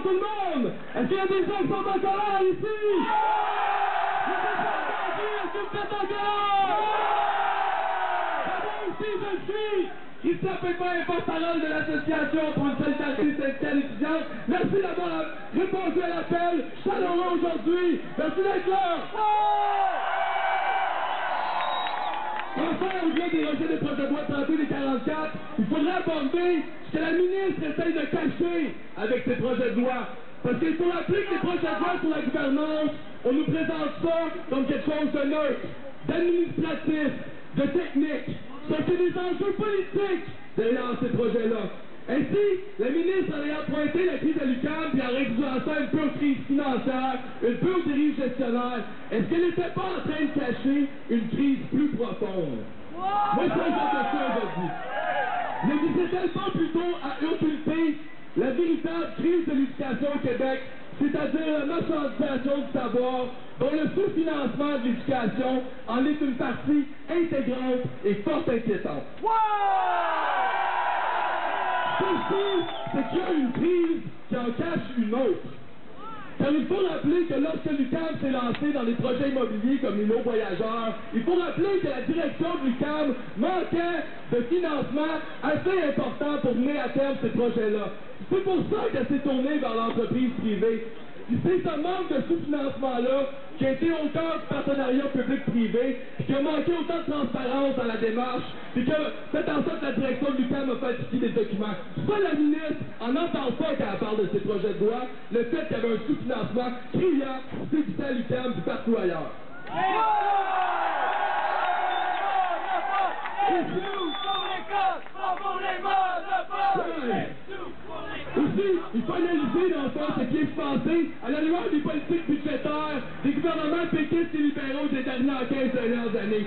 tout le monde? Est-ce qu'il y a des gens qui sont en colère ici? Est-ce que vous êtes en colère? Moi aussi, je le suis! Christian Pépin, porte-parole de l'association pour une solidarité syndicale étudiante. Merci d'avoir répondu à l'appel chaleureux aujourd'hui. Merci d'être là. Enfin, au-delà des rejets des projets de loi 31 et 44, il faudrait aborder ce que la ministre essaye de cacher avec ces projets de loi. Parce qu'il faut rappeler que les projets de loi sur la gouvernance, on nous présente ça comme quelque chose de neutre, d'administratif, de technique. Ça, c'est des enjeux politiques derrière ces projets-là. Ainsi, la ministre a d'ailleurs pointé la crise à l'UQAM puis en réduisant ça une pure crise financière, une pure dérive gestionnaire. Est-ce qu'elle n'était pas en train de cacher une crise plus profonde? Moi, c'est un genre de ça aujourd'hui. Ne visait-elle pas plutôt à occulter la véritable crise de l'éducation au Québec, c'est-à-dire la marchandisation du savoir, dont le sous-financement de l'éducation en est une partie intégrante et fort inquiétante. Ceci, c'est qu'il y a une crise qui en cache une autre. Car il faut rappeler que lorsque l'UQAM s'est lancé dans des projets immobiliers comme l'îlot voyageurs, il faut rappeler que la direction de l'UQAM manquait de financement assez important pour mener à terme ces projets-là. C'est pour ça qu'elle s'est tournée vers l'entreprise privée. C'est ce manque de sous-financement-là qui a été au cœur du partenariat public-privé, qui a manqué autant de transparence dans la démarche, et qui a fait en sorte que la direction de l'UQAM a falsifié des documents. Pourquoi la ministre en entend pas quand elle parle de ces projets de loi, le fait qu'il y avait un sous-financement criant, séduisant à l'UQAM du partout ailleurs. Aussi, il faut analyser dans le fond ce qui est passé à la lueur des politiques budgétaires des gouvernements péquistes et libéraux des dernières 15 dernières années.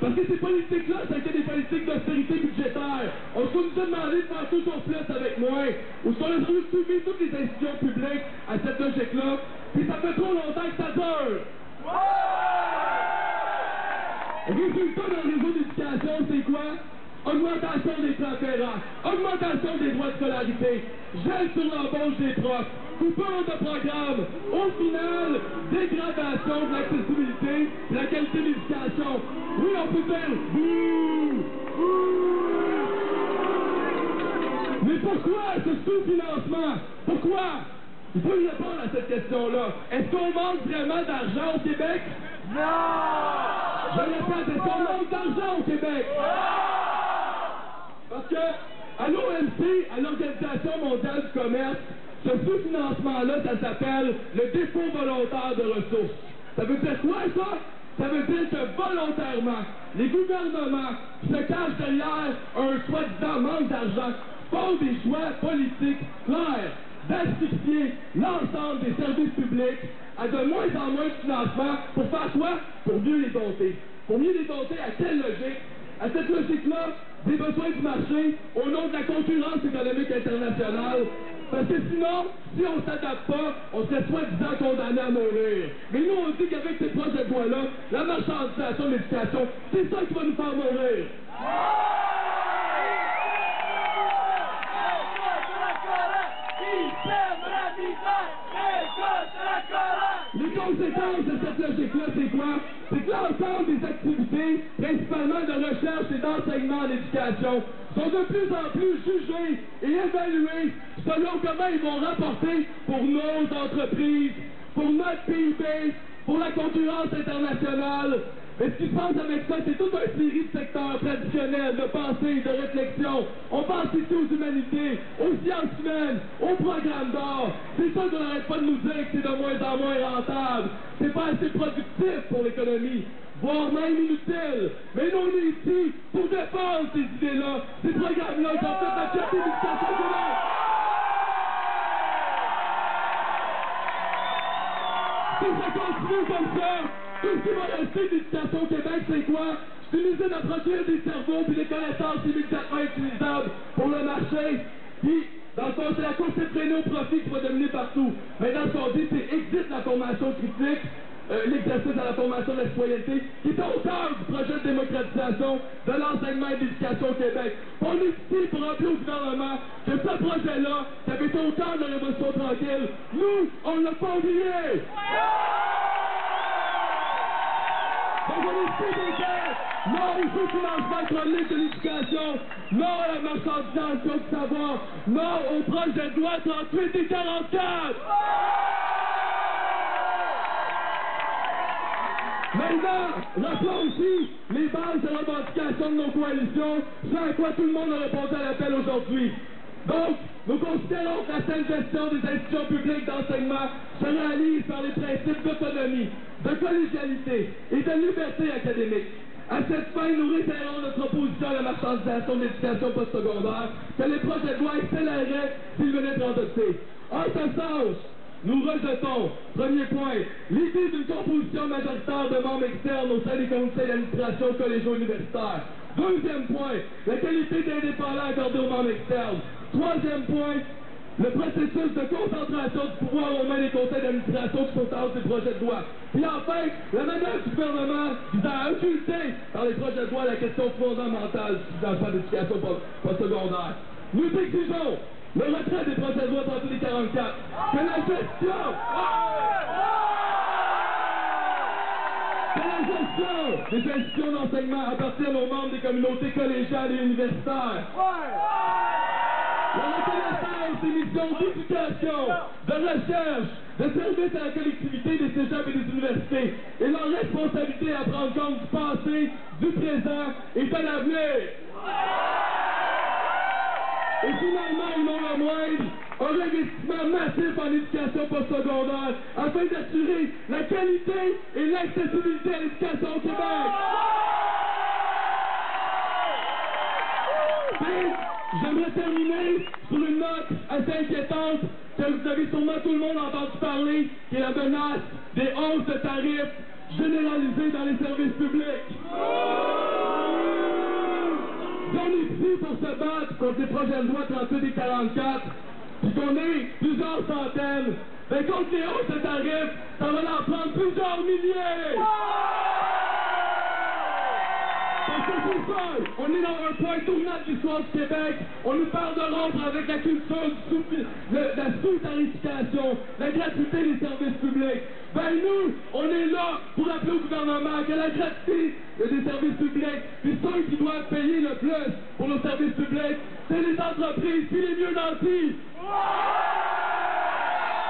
Parce que ces politiques-là, ça a été des politiques d'austérité budgétaire. On nous a demandé de faire tout sur plus avec moins. Ou qu'on a soumis toutes les institutions publiques à cette logique-là. Puis ça fait trop longtemps que ça dure. Résultat dans le réseau d'éducation, c'est quoi? Augmentation des transférences, augmentation des droits de scolarité, gel sur l'embauche des profs, coupure de programmes, au final, dégradation de l'accessibilité, de la qualité de l'éducation. Oui, on peut dire bouh! Mais pourquoi ce sous-financement? Pourquoi? Il faut y répondre à cette question-là. Est-ce qu'on manque vraiment d'argent au Québec? Non! Je répète, est-ce qu'on manque d'argent au Québec? Parce que, à l'OMC, à l'Organisation mondiale du commerce, ce sous-financement-là, ça s'appelle le défaut volontaire de ressources. Ça veut dire quoi, ça? Ça veut dire que volontairement, les gouvernements qui se cachent derrière un soi-disant manque d'argent font des choix politiques clairs d'asphyxier l'ensemble des services publics à de moins en moins de financement pour faire quoi? Pour mieux les doter. Pour mieux les doter à quelle logique? À cette logique-là, des besoins du marché au nom de la concurrence économique internationale. Parce que sinon, si on ne s'adapte pas, on serait soi-disant condamné à mourir. Mais nous, on dit qu'avec ces projets de loi-là, la marchandisation de l'éducation, c'est ça qui va nous faire mourir. Les conséquences de cette logique-là, c'est quoi? C'est que l'ensemble des activités, principalement de recherche et d'enseignement en éducation, sont de plus en plus jugées et évaluées selon comment ils vont rapporter pour nos entreprises, pour notre PIB, pour la concurrence internationale. Mais ce qui se passe avec ça, c'est toute une série de secteurs traditionnels, de pensée, de réflexion. On pense ici aux humanités, aux sciences humaines, aux programmes d'art. C'est ça qu'on n'arrête pas de nous dire que c'est de moins en moins rentable. C'est pas assez productif pour l'économie, voire même inutile. Mais nous, on est ici pour défendre ces idées-là, ces programmes-là qui ont fait la fierté de l'éducation au Québec. Si ça continue comme ça, tout ce qui va rester d'éducation au Québec, c'est quoi? C'est une usine à produire des cerveaux puis des connaissances immédiatement utilisables pour le marché. Puis, dans le fond, c'est la course effrénée au profit qui va dominer partout. Maintenant, ce qu'on dit, c'est existe la formation critique, l'exercice à la formation de la citoyenneté, qui est au cœur du projet de démocratisation de l'enseignement et de l'éducation au Québec. On est ici pour rappeler au gouvernement que ce projet-là, qui avait été au cœur de la Révolution tranquille, nous, on ne l'a pas oublié! Donc on est ici pour dire non au sous-financement chronique de l'éducation, non à la marchandisation du savoir, non au projet de loi 38 et 44! Maintenant, rappelons aussi les bases de revendication de nos coalitions, ce à quoi tout le monde a répondu à l'appel aujourd'hui. Donc, nous considérons que la saine gestion des institutions publiques d'enseignement se réalise par les principes d'autonomie, de collégialité et de liberté académique. À cette fin, nous réitérons notre opposition à la marchandisation de l'éducation postsecondaire, que les projets de loi accéléreraient s'ils venaient d'être adoptés. En ce sens, nous rejetons, premier point, l'idée d'une composition majoritaire de membres externes au sein des conseils d'administration collégiaux universitaires. Deuxième point, la qualité d'indépendant accordée aux membres externes. Troisième point, le processus de concentration du pouvoir aux mains des conseils d'administration qui sont hors du projet de loi. Puis enfin, la manœuvre du gouvernement visant à occulter par les projets de loi la question fondamentale du financement d'éducation postsecondaire. Nous exigeons le retrait des projets de loi 38 et 44, que la gestion des institutions d'enseignement appartiennent aux membres des communautés collégiales et universitaires. La reconnaissance des missions d'éducation, de recherche, de service à la collectivité des cégeps et des universités et leur responsabilité à prendre compte du passé, du présent et de l'avenir. Et finalement, et non le moindre, un investissement massif en éducation postsecondaire afin d'assurer la qualité et l'accessibilité à l'éducation au Québec. Et j'aimerais terminer sur une note assez inquiétante que vous avez sûrement tout le monde entendu parler, qui est la menace des hausses de tarifs généralisées dans les services publics. On est ici pour se battre contre les projets de loi 38 et 44, puis qu'on est plusieurs centaines, mais contre les hausses de tarifs, ça va en prendre plusieurs milliers! Parce que c'est ça, on est dans un point tournant de l'histoire du Québec, on nous parle de rompre avec la culture de la sous-tarification, la gratuité des services publics. Ben nous, on est là pour appeler au gouvernement que la gratuité des services publics, puis ceux qui doivent payer le plus pour nos services publics, c'est les entreprises, puis les mieux nantis.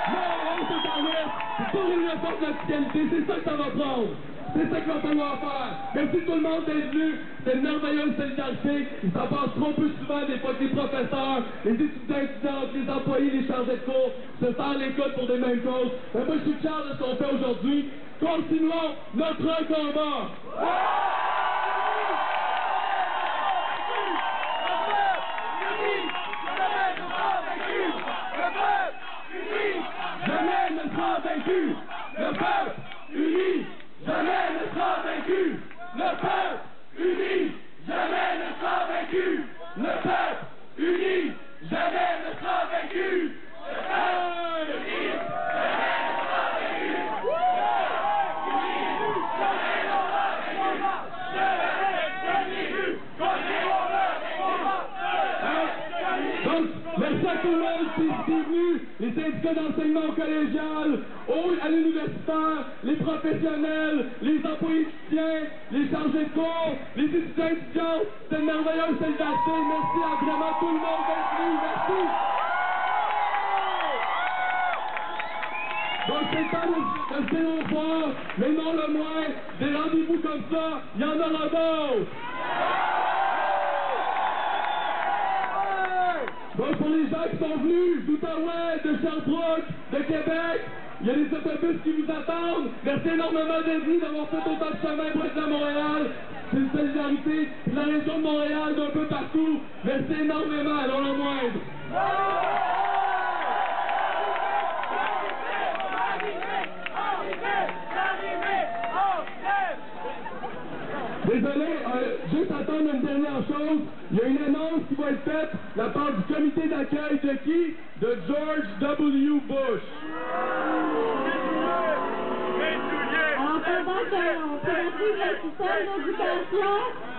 Non, on se permet, pour une réforme de la fiscalité, c'est ça que ça va prendre. C'est ça qu'il va falloir faire. Merci tout le monde d'être venu. C'est une merveilleuse solidarité. Il s'en passe trop peu souvent des fois que les professeurs, les étudiants, les employés, les chargés de cours se serrent les coudes pour des mêmes causes. Mais moi, je suis fier de ce qu'on fait aujourd'hui. Continuons notre combat. Jamais ne sera vaincu. Le peuple uni. Jamais ne sera vaincu. Le peuple uni. Jamais ne sera vaincu. Le peuple uni. Jamais ne sera vaincu. Le peuple uni. Jamais ne sera vaincu. Donc, merci à tout le monde qui est venu, les syndicats d'enseignement collégial, à l'universitaire, les professionnels, les employés étudiants, les chargés de cours, les étudiants, c'est une merveilleuse solidarité. Merci à vraiment tout le monde d'être venu. Merci. Donc c'est le temps de se dire au revoir, mais non le moins, des rendez-vous comme ça, il y en aura d'autres. Donc pour les gens qui sont venus d'Outaouais, de Sherbrooke, de Québec, il y a des autobus qui vous attendent. Merci énormément d'être venus, d'avoir fait autant de chemin pour être à Montréal. C'est une solidarité de la région de Montréal, d'un peu partout. Merci énormément, non le moindre. Désolé, juste attendre une dernière chose. Il y a une annonce qui va être faite de la part du comité d'accueil de qui? De George W. Bush. on peut retrouver le système d'éducation